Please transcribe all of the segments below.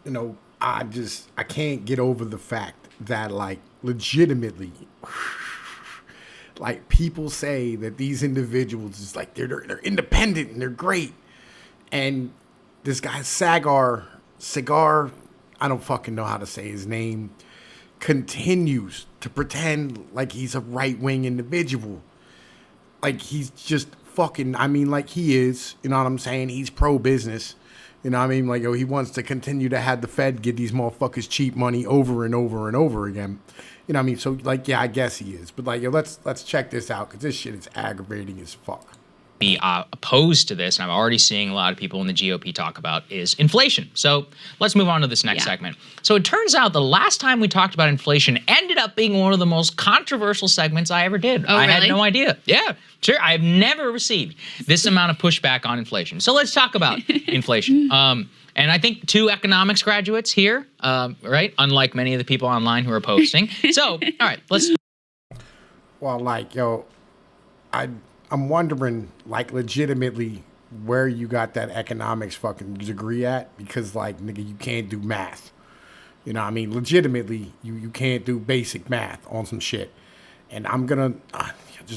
I can't get over the fact that like legitimately, like people say that these individuals is like they're independent and they're great, and this guy Saagar, I don't fucking know how to say his name, continues to pretend like he's a right wing individual, like he's just fucking. I mean, like he is. You know what I'm saying? He's pro business. You know what I mean? Like, he wants to continue to have the Fed give these motherfuckers cheap money over and over and over again. You know what I mean? So, like, yeah, I guess he is. But, like, let's check this out because this shit is aggravating as fuck. Be opposed to this, and I'm already seeing a lot of people in the GOP talk about, is inflation. So let's move on to this next segment. So it turns out the last time we talked about inflation ended up being one of the most controversial segments I ever did. Oh, I really? had no idea. Yeah, sure. I've never received this amount of pushback on inflation. So let's talk about inflation. And I think 2 economics graduates here, right? Unlike many of the people online who are posting. So, all right, let's. Well, like, I'm wondering, like, legitimately where you got that economics fucking degree at, because, like, nigga, you can't do math. You know what I mean? Legitimately, you can't do basic math on some shit. And I'm gonna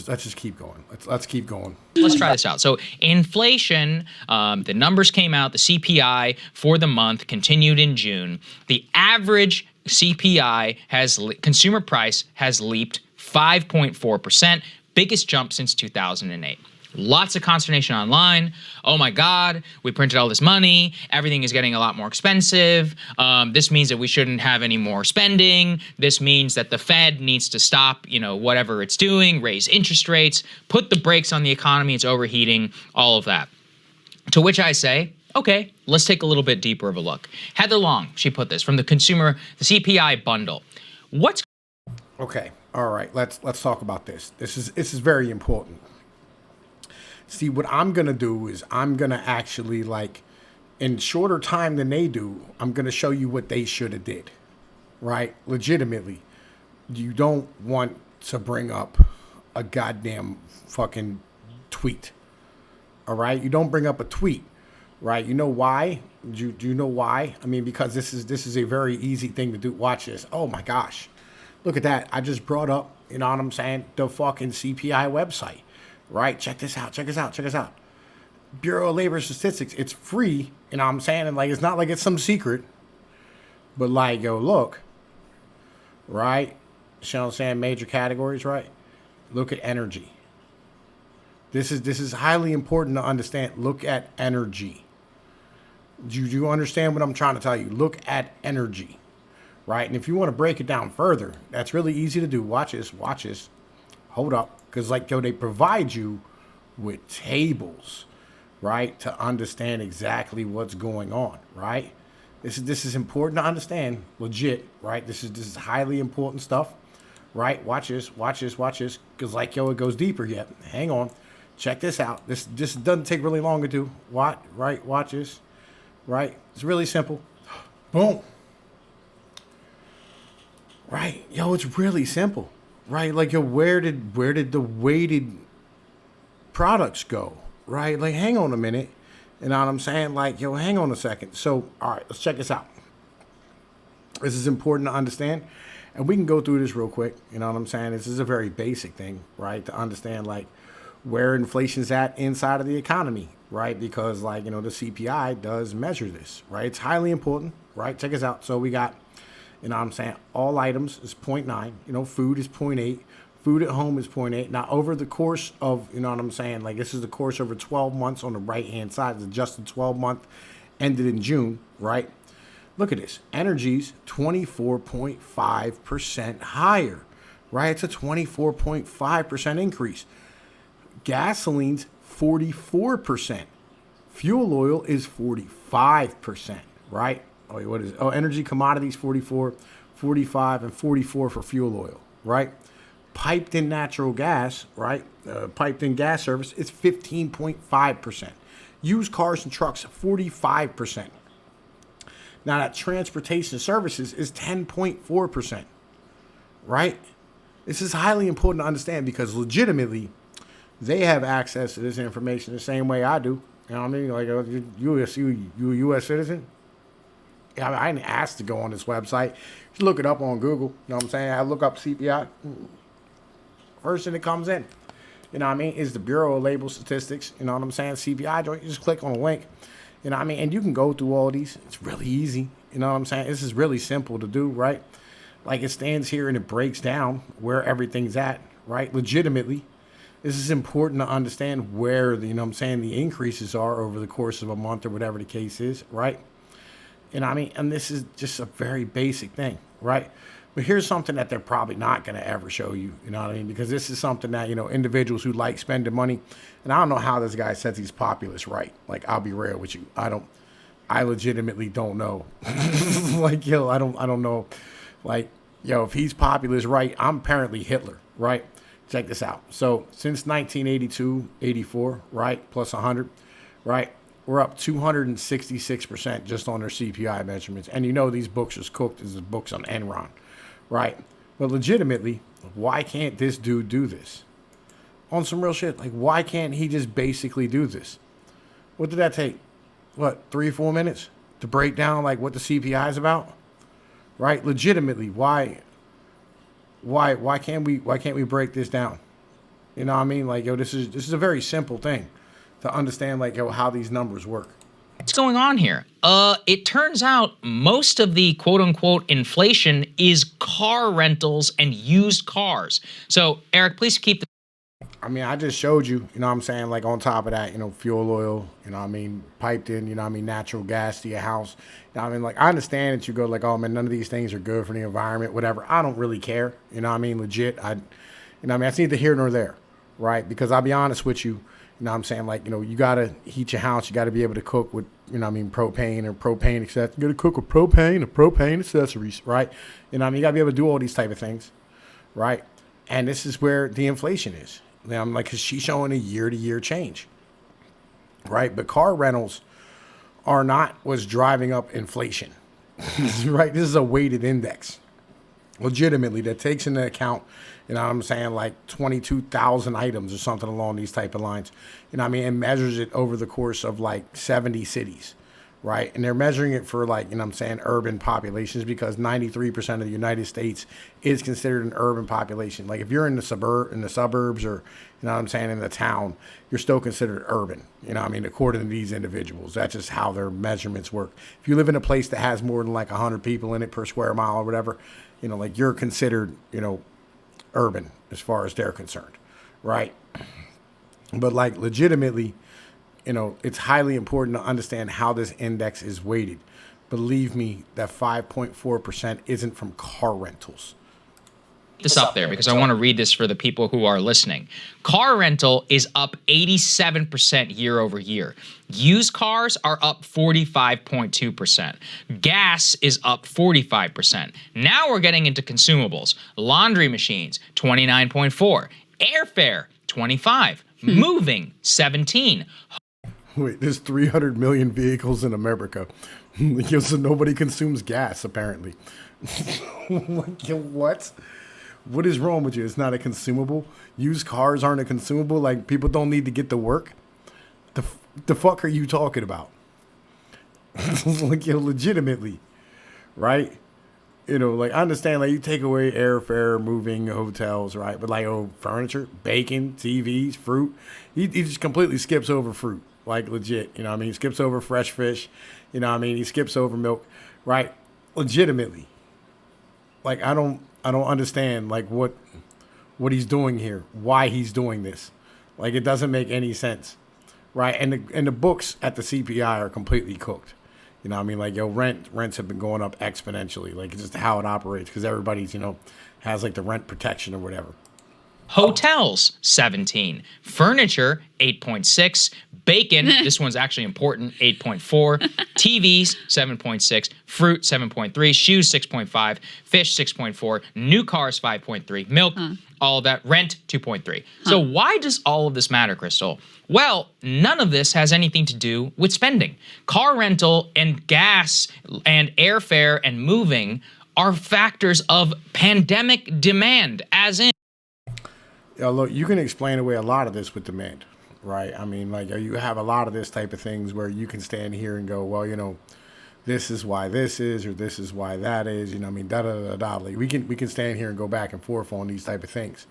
let's just keep going. Let's keep going. Let's try this out. So inflation, the numbers came out, the CPI for the month continued in June. The average CPI consumer price has leaped 5.4%. Biggest jump since 2008. Lots of consternation online. Oh my God, we printed all this money. Everything is getting a lot more expensive. This means that we shouldn't have any more spending. This means that the Fed needs to stop, whatever it's doing, raise interest rates, put the brakes on the economy. It's overheating, all of that. To which I say, okay, let's take a little bit deeper of a look. Heather Long, she put this from the CPI bundle. Okay, all right, let's talk about this. This is very important. See, what I'm gonna do is I'm gonna actually, like, in shorter time than they do, I'm gonna show you what they should have did, right? Legitimately, you don't want to bring up a goddamn fucking tweet, all right? You don't bring up a tweet, right? You know why? Do you know why? I mean, because this is a very easy thing to do. Watch this. Oh my gosh. Look at that. I just brought up, you know what I'm saying, the fucking CPI website, right? Check this out. Check this out. Check this out. Bureau of Labor Statistics. It's free, you know what I'm saying? And, like, it's not like it's some secret. But, like, look, right? You know what I'm saying? Major categories, right? Look at energy. This is highly important to understand. Look at energy. Do you understand what I'm trying to tell you? Look at energy. Right? And if you want to break it down further, that's really easy to do. Watch this. Hold up. Because, like, they provide you with tables, right, to understand exactly what's going on, right? This is important to understand, legit, right? This is highly important stuff, right? Watch this. Because, like, it goes deeper yet. Hang on. Check this out. This doesn't take really long to do. Watch this, right? It's really simple. Boom. Right, it's really simple, right? Like, where did the weighted products go, right? Like, hang on a minute, you know what I'm saying? Like, hang on a second. So, all right, let's check this out. This is important to understand, and we can go through this real quick. You know what I'm saying? This is a very basic thing, right? To understand, like, where inflation's at inside of the economy, right? Because, like, the CPI does measure this, right? It's highly important, right? Check this out. So we got, you know what I'm saying, all items is 0.9. Food is 0.8. Food at home is 0.8. Now, over the course of, you know what I'm saying, like, this is the course over 12 months on the right-hand side. It's adjusted 12-month, ended in June, right? Look at this. Energy's 24.5% higher, right? It's a 24.5% increase. Gasoline's 44%. Fuel oil is 45%, right? Oh, what is it? Oh, energy commodities, 44, 45, and 44 for fuel oil, right? Piped in natural gas, right? Piped in gas service is 15.5%. Used cars and trucks, 45%. Now, that transportation services is 10.4%, right? This is highly important to understand because legitimately, they have access to this information the same way I do. You know what I mean? Like, you a U.S. citizen? I didn't ask to go on this website. Just look it up on Google. You know what I'm saying? I look up CPI. First thing that comes in, you know what I mean, is the Bureau of Labor Statistics. You know what I'm saying? CPI joint. You just click on the link. You know what I mean? And you can go through all these. It's really easy. You know what I'm saying? This is really simple to do, right? Like it stands here and it breaks down where everything's at, right? Legitimately. This is important to understand where the, you know what I'm saying, the increases are over the course of a month or whatever the case is, right? You know what I mean? And this is just a very basic thing, right? But here's something that they're probably not going to ever show you, you know what I mean? Because this is something that, you know, individuals who like spending money, and I don't know how this guy says he's populist, right? Like, I'll be real with you. I legitimately don't know. Like, yo, I don't know. Like, yo, if he's populist, right, I'm apparently Hitler, right? Check this out. So since 1982, 84, right, plus 100, right, we're up 266% just on their CPI measurements. And you know these books are cooked as the books on Enron, right? But legitimately, why can't this dude do this? On some real shit, like why can't he just basically do this? What did that take? What, 3 or 4 minutes to break down like what the CPI is about? Right? Legitimately, why can't we break this down? You know what I mean? Like, yo, this is a very simple thing to understand, like, yo, how these numbers work. What's going on here? It turns out most of the quote unquote inflation is car rentals and used cars. So, Eric, please keep the I mean, I just showed you, you know what I'm saying? Like, on top of that, you know, fuel oil, you know what I mean, piped in, you know what I mean, natural gas to your house. You know what I mean? Like, I understand that you go like, oh, man, none of these things are good for the environment, whatever. I don't really care. You know what I mean? Legit. You know what I mean? That's neither here nor there, right? Because I'll be honest with you, you know what I'm saying? Like, you know, you got to heat your house. You got to be able to cook with, you know what I mean, propane or propane accessories. You got to cook with propane or propane accessories, right? You know what I mean? You got to be able to do all these type of things, right? And this is where the inflation is. I'm like, cause she's showing a year-to-year change, right? But car rentals are not what's driving up inflation, right? This is a weighted index, legitimately, that takes into account, you know what I'm saying, like 22,000 items or something along these type of lines. You know what I mean? And measures it over the course of like 70 cities, right? And they're measuring it for like, you know what I'm saying, urban populations, because 93% of the United States is considered an urban population. Like if you're in the suburbs or, you know what I'm saying, in the town, you're still considered urban. You know what I mean? According to these individuals, that's just how their measurements work. If you live in a place that has more than like 100 people in it per square mile or whatever, you know, like you're considered, you know, urban as far as they're concerned, right? But like legitimately, you know, it's highly important to understand how this index is weighted. Believe me, that 5.4% isn't from car rentals. this up there because I want to read this for the people who are listening. Car rental is up 87% year over year. Used cars are up 45.2%. Gas is up 45%. Now we're getting into consumables. Laundry machines, 29.4. Airfare, 25. Moving, 17. Wait, there's 300 million vehicles in America. So nobody consumes gas, apparently. What? What is wrong with you? It's not a consumable? Used cars aren't a consumable? Like, people don't need to get to work? The fuck are you talking about? Like, yo, legitimately, right? You know, like, I understand, like, you take away airfare, moving, hotels, right? But, like, oh, furniture, bacon, TVs, fruit. He just completely skips over fruit. Like, legit, you know what I mean? He skips over fresh fish, you know what I mean? He skips over milk, right? Legitimately. Like, I don't understand, like, what he's doing here, why he's doing this. Like, it doesn't make any sense, right? And the books at the CPI are completely cooked. You know what I mean? Like, yo, rents have been going up exponentially. Like, it's just how it operates, because everybody's, you know, has, like, the rent protection or whatever. Hotels, 17. Furniture, 8.6. Bacon, this one's actually important, 8.4. TVs, 7.6. Fruit, 7.3. Shoes, 6.5. Fish, 6.4. New cars, 5.3. Milk, all of that. Rent, 2.3. So why does all of this matter, Krystal? Well, none of this has anything to do with spending. Car rental and gas and airfare and moving are factors of pandemic demand, as in... Yeah, look, you can explain away a lot of this with demand, right? I mean, like, you have a lot of this type of things where you can stand here and go, well, you know, this is why this is, or this is why that is. You know what I mean? Da da da da. Like we can stand here and go back and forth on these type of things.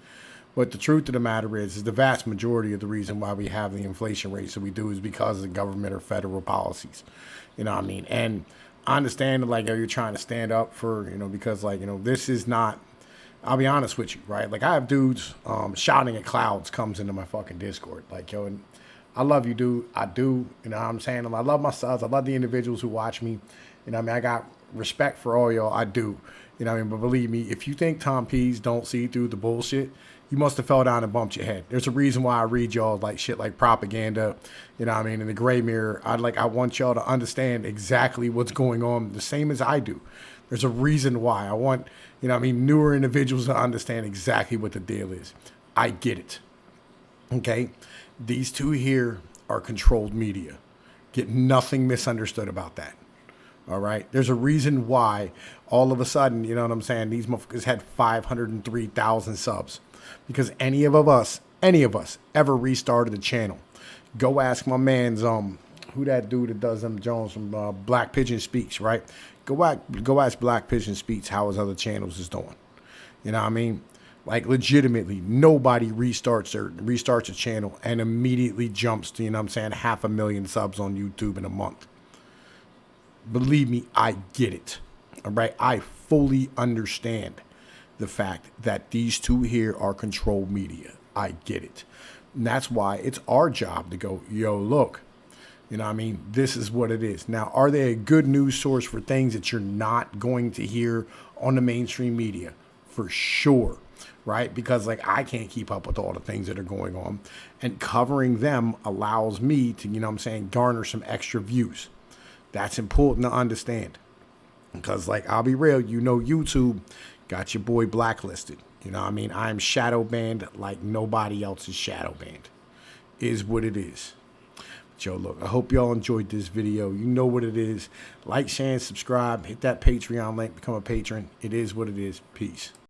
But the truth of the matter is the vast majority of the reason why we have the inflation rates that we do is because of the government or federal policies. You know what I mean? And I understand that, like, you're trying to stand up for, because, like, this is not, I'll be honest with you, right? Like, I have dudes shouting at clouds comes into my fucking Discord. Like, yo, and I love you, dude. I do. You know what I'm saying? I love my subs. I love the individuals who watch me. You know what I mean? I got respect for all y'all. I do. You know what I mean? But believe me, if you think Tom Pease don't see through the bullshit, you must have fell down and bumped your head. There's a reason why I read y'all like shit like propaganda, you know what I mean, in the gray mirror. I want y'all to understand exactly what's going on, the same as I do. There's a reason why. I want, newer individuals to understand exactly what the deal is. I get it. Okay? These two here are controlled media. Get nothing misunderstood about that. All right. There's a reason why all of a sudden, you know what I'm saying, these motherfuckers had 503,000 subs. Because any of us ever restarted the channel. Go ask my man's who that dude that does them Jones from Black Pigeon Speaks, right? Go ask Black Pigeon Speaks how his other channels is doing. You know what I mean? Like, legitimately, nobody restarts a channel and immediately jumps to, 500,000 subs on YouTube in a month. Believe me, I get it. All right? I fully understand the fact that these two here are controlled media. I get it. And that's why it's our job to go, yo, look, this is what it is. Now, are they a good news source for things that you're not going to hear on the mainstream media? For sure, right? Because, like, I can't keep up with all the things that are going on. And covering them allows me to, garner some extra views. That's important to understand. Because, like, I'll be real, YouTube got your boy blacklisted. You know what I mean? I'm shadow banned like nobody else is shadow banned. Is what it is. But yo, look, I hope y'all enjoyed this video. You know what it is. Like, share, and subscribe. Hit that Patreon link. Become a patron. It is what it is. Peace.